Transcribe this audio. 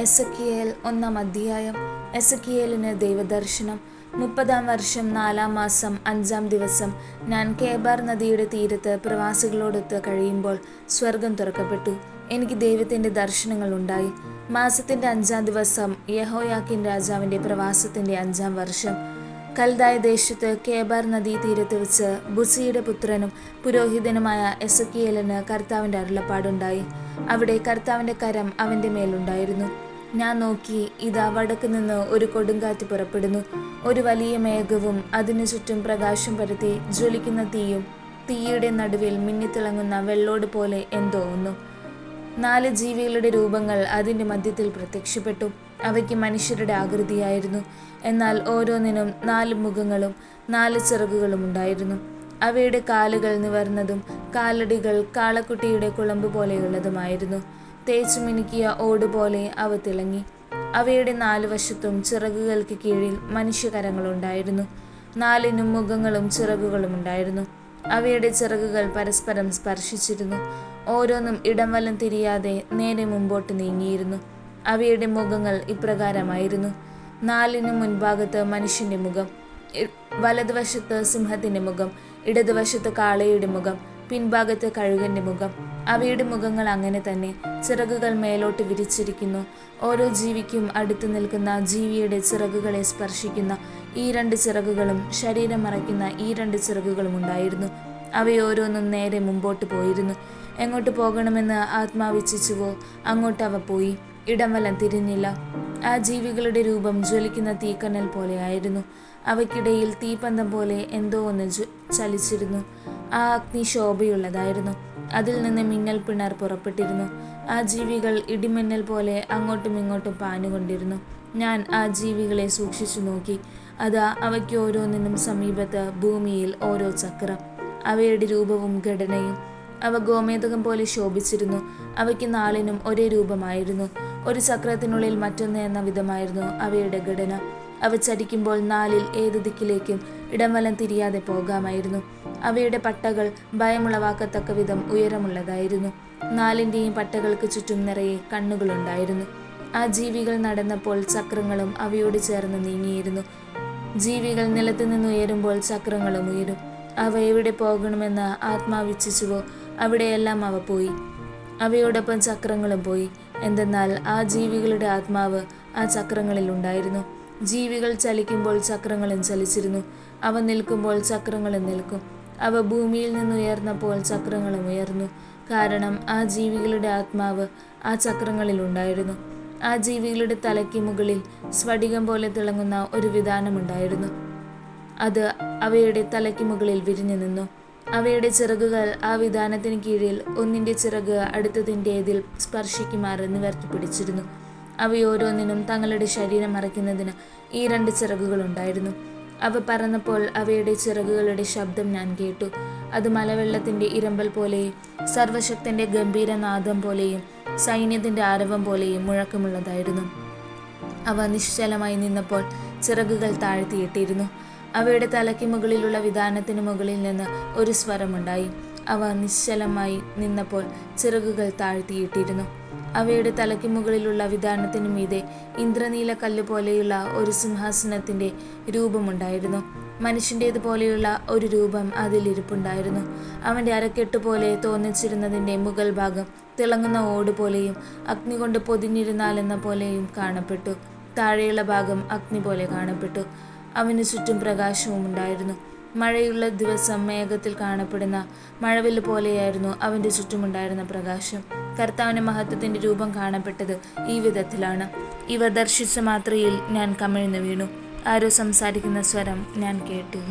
Ezekiel 1-ാം അധ്യായം. എസെക്കിയേലിന് ദൈവദർശനം. 30-ാം വർഷം 4-ാം മാസം 5-ാം ദിവസം ഞാൻ കേബാർ നദിയുടെ തീരത്ത് പ്രവാസികളോടൊത്ത് കഴിയുമ്പോൾ സ്വർഗം തുറക്കപ്പെട്ടു. എനിക്ക് ദൈവത്തിൻ്റെ ദർശനങ്ങൾ ഉണ്ടായി. മാസത്തിൻ്റെ 5-ാം ദിവസം, യെഹോയാക്കീൻ രാജാവിൻ്റെ പ്രവാസത്തിൻ്റെ 5-ാം വർഷം, കൽദായ ദേശത്ത് കേബാർ നദീ തീരത്ത് വെച്ച് ബുസിയുടെ പുത്രനും പുരോഹിതനുമായ എസെക്കിയേലിന് കർത്താവിൻ്റെ അരുളപ്പാടുണ്ടായി. അവിടെ കർത്താവിൻ്റെ കരം അവൻ്റെ മേലുണ്ടായിരുന്നു. ഞാൻ നോക്കി, ഇതാ വടക്ക് നിന്ന് ഒരു കൊടുങ്കാറ്റ് പുറപ്പെടുന്നു. ഒരു വലിയ മേഘവും അതിനു ചുറ്റും പ്രകാശം പരത്തി ജ്വലിക്കുന്ന തീയും, തീയുടെ നടുവിൽ മിന്നിത്തിളങ്ങുന്ന വെള്ളോട് പോലെ എന്തോ ഒന്നും. 4 ജീവികളുടെ രൂപങ്ങൾ അതിൻ്റെ മധ്യത്തിൽ പ്രത്യക്ഷപ്പെട്ടു. അവയ്ക്ക് മനുഷ്യരുടെ ആകൃതിയായിരുന്നു. എന്നാൽ ഓരോന്നിനും 4 മുഖങ്ങളും 4 ചിറകുകളും ഉണ്ടായിരുന്നു. അവയുടെ കാലുകൾ നിവർന്നതും കാലടികൾ കാളക്കുട്ടിയുടെ കുളമ്പ് പോലെയുള്ളതുമായിരുന്നു. തേച്ചു മിനുക്കിയ ഓടുപോലെ അവ തിളങ്ങി. അവയുടെ 4 വശത്തും ചിറകുകൾക്ക് കീഴിൽ മനുഷ്യകരങ്ങളുണ്ടായിരുന്നു. 4നും മുഖങ്ങളും ചിറകുകളും ഉണ്ടായിരുന്നു. അവയുടെ ചിറകുകൾ പരസ്പരം സ്പർശിച്ചിരുന്നു. ഓരോന്നും ഇടം വലം തിരിയാതെ നേരെ മുമ്പോട്ട് നീങ്ങിയിരുന്നു. അവയുടെ മുഖങ്ങൾ ഇപ്രകാരമായിരുന്നു. 4നും മുൻഭാഗത്ത് മനുഷ്യൻ്റെ മുഖം, വലതുവശത്ത് സിംഹത്തിൻ്റെ മുഖം, ഇടതുവശത്ത് കാളയുടെ മുഖം, പിൻഭാഗത്ത് കഴുകൻ്റെ മുഖം. അവയുടെ മുഖങ്ങൾ അങ്ങനെ തന്നെ. ചിറകുകൾ മേലോട്ട് വിരിച്ചിരിക്കുന്നു. ഓരോ ജീവിക്കും അടുത്തു നിൽക്കുന്ന ജീവിയുടെ ചിറകുകളെ സ്പർശിക്കുന്ന ഈ 2 ചിറകുകളും ശരീരം മറയ്ക്കുന്ന ഈ 2 ചിറകുകളും ഉണ്ടായിരുന്നു. അവയോരോന്നും നേരെ മുമ്പോട്ട് പോയിരുന്നു. എങ്ങോട്ട് പോകണമെന്ന് ആത്മാവിച്ഛിച്ചുവോ അങ്ങോട്ട് അവ പോയി. ഇടം വലം തിരിഞ്ഞില്ല. ആ ജീവികളുടെ രൂപം ജ്വലിക്കുന്ന തീക്കനൽ പോലെയായിരുന്നു. അവയ്ക്കിടയിൽ തീപ്പന്തം പോലെ എന്തോ ഒന്ന് ചലിച്ചിരുന്നു. ആ അഗ്നി ശോഭയുള്ളതായിരുന്നു. അതിൽ നിന്ന് മിന്നൽ പിണർ പുറപ്പെട്ടിരുന്നു. ആ ജീവികൾ ഇടിമിന്നൽ പോലെ അങ്ങോട്ടും ഇങ്ങോട്ടും പാഞ്ഞുകൊണ്ടിരുന്നു. ഞാൻ ആ ജീവികളെ സൂക്ഷിച്ചു നോക്കി. അതാ, അവയ്ക്ക് ഓരോന്നിനും സമീപത്ത് ഭൂമിയിൽ ഓരോ ചക്രം, അവയുടെ രൂപവും ഘടനയും. അവ ഗോമേതകം പോലെ ശോഭിച്ചിരുന്നു. അവയ്ക്ക് 4നും ഒരേ രൂപമായിരുന്നു. ഒരു ചക്രത്തിനുള്ളിൽ മറ്റൊന്ന് എന്ന വിധമായിരുന്നു അവയുടെ ഘടന. അവ ചരിക്കുമ്പോൾ 4ൽ ഏത് ദിക്കിലേക്കും ഇടം വലം തിരിയാതെ പോകാമായിരുന്നു. അവയുടെ പട്ടകൾ ഭയമുളവാക്കത്തക്ക വിധം ഉയരമുള്ളതായിരുന്നു. 4ൻ്റെയും പട്ടകൾക്ക് ചുറ്റും നിറയെ കണ്ണുകളുണ്ടായിരുന്നു. ആ ജീവികൾ നടന്നപ്പോൾ ചക്രങ്ങളും അവയോട് ചേർന്ന് നീങ്ങിയിരുന്നു. ജീവികൾ നിലത്ത് നിന്ന് ഉയരുമ്പോൾ ചക്രങ്ങളും ഉയരും. അവ എവിടെ പോകണമെന്ന് ആത്മാവിച്ഛിച്ചുവോ അവിടെയെല്ലാം അവ പോയി. അവയോടൊപ്പം ചക്രങ്ങളും പോയി. എന്തെന്നാൽ ആ ജീവികളുടെ ആത്മാവ് ആ ചക്രങ്ങളിൽ ഉണ്ടായിരുന്നു. ജീവികൾ ചലിക്കുമ്പോൾ ചക്രങ്ങളും ചലിച്ചിരുന്നു. അവ നിൽക്കുമ്പോൾ ചക്രങ്ങളും നിൽക്കും. അവ ഭൂമിയിൽ നിന്ന് ഉയർന്നപ്പോൾ ചക്രങ്ങളും ഉയർന്നു. കാരണം ആ ജീവികളുടെ ആത്മാവ് ആ ചക്രങ്ങളിൽ ഉണ്ടായിരുന്നു. ആ ജീവികളുടെ തലയ്ക്ക് മുകളിൽ സ്ഫടികം പോലെ തിളങ്ങുന്ന ഒരു വിതാനമുണ്ടായിരുന്നു. അത് അവയുടെ തലയ്ക്ക് മുകളിൽ വിരിഞ്ഞു നിന്നു. അവയുടെ ചിറകുകൾ ആ വിതാനത്തിന് കീഴിൽ ഒന്നിൻ്റെ ചിറക് അടുത്തതിൻ്റേതിൽ സ്പർശിക്കുമാറ് നിവർത്തി പിടിച്ചിരുന്നു. അവയോരോന്നിനും തങ്ങളുടെ ശരീരം മറയ്ക്കുന്നതിന് ഈ 2 ചിറകുകളുണ്ടായിരുന്നു. അവ പറന്നപ്പോൾ അവയുടെ ചിറകുകളുടെ ശബ്ദം ഞാൻ കേട്ടു. അത് മലവെള്ളത്തിൻ്റെ ഇരമ്പൽ പോലെയും സർവശക്തൻ്റെ ഗംഭീരനാദം പോലെയും സൈന്യത്തിൻ്റെ ആരവം പോലെയും മുഴക്കമുള്ളതായിരുന്നു. അവ നിശ്ചലമായി നിന്നപ്പോൾ ചിറകുകൾ താഴ്ത്തിയിട്ടിരുന്നു. അവയുടെ തലയ്ക്ക് മുകളിലുള്ള വിതാനത്തിന് മുകളിൽ നിന്ന് ഒരു സ്വരമുണ്ടായി. അവ നിശ്ചലമായി നിന്നപ്പോൾ ചിറകുകൾ താഴ്ത്തിയിട്ടിരുന്നു. അവയുടെ തലയ്ക്ക് മുകളിലുള്ള വിതാനത്തിനു മീതെ ഇന്ദ്രനീല കല്ല് പോലെയുള്ള ഒരു സിംഹാസനത്തിൻ്റെ രൂപമുണ്ടായിരുന്നു. മനുഷ്യൻ്റേതുപോലെയുള്ള ഒരു രൂപം അതിലിരിപ്പുണ്ടായിരുന്നു. അവൻ്റെ അരക്കെട്ട് പോലെ തോന്നിച്ചിരുന്നതിൻ്റെ മുകൾ ഭാഗം തിളങ്ങുന്ന ഓട് പോലെയും അഗ്നി കൊണ്ട് പൊതിഞ്ഞിരുന്നാലെന്ന പോലെയും കാണപ്പെട്ടു. താഴെയുള്ള ഭാഗം അഗ്നി പോലെ കാണപ്പെട്ടു. അവന് ചുറ്റും പ്രകാശവും ഉണ്ടായിരുന്നു. മഴയുള്ള ദിവസം മേഘത്തിൽ കാണപ്പെടുന്ന മഴവില്ല് പോലെയായിരുന്നു അവൻ്റെ ചുറ്റുമുണ്ടായിരുന്ന പ്രകാശം. കർത്താവിൻ്റെ മഹത്വത്തിൻ്റെ രൂപം കാണപ്പെട്ടത് ഈ വിധത്തിലാണ്. ഇവ ദർശിച്ച മാത്രയിൽ ഞാൻ കമിഴ്ന്നു വീണു. ആരോ സംസാരിക്കുന്ന സ്വരം ഞാൻ കേട്ടു.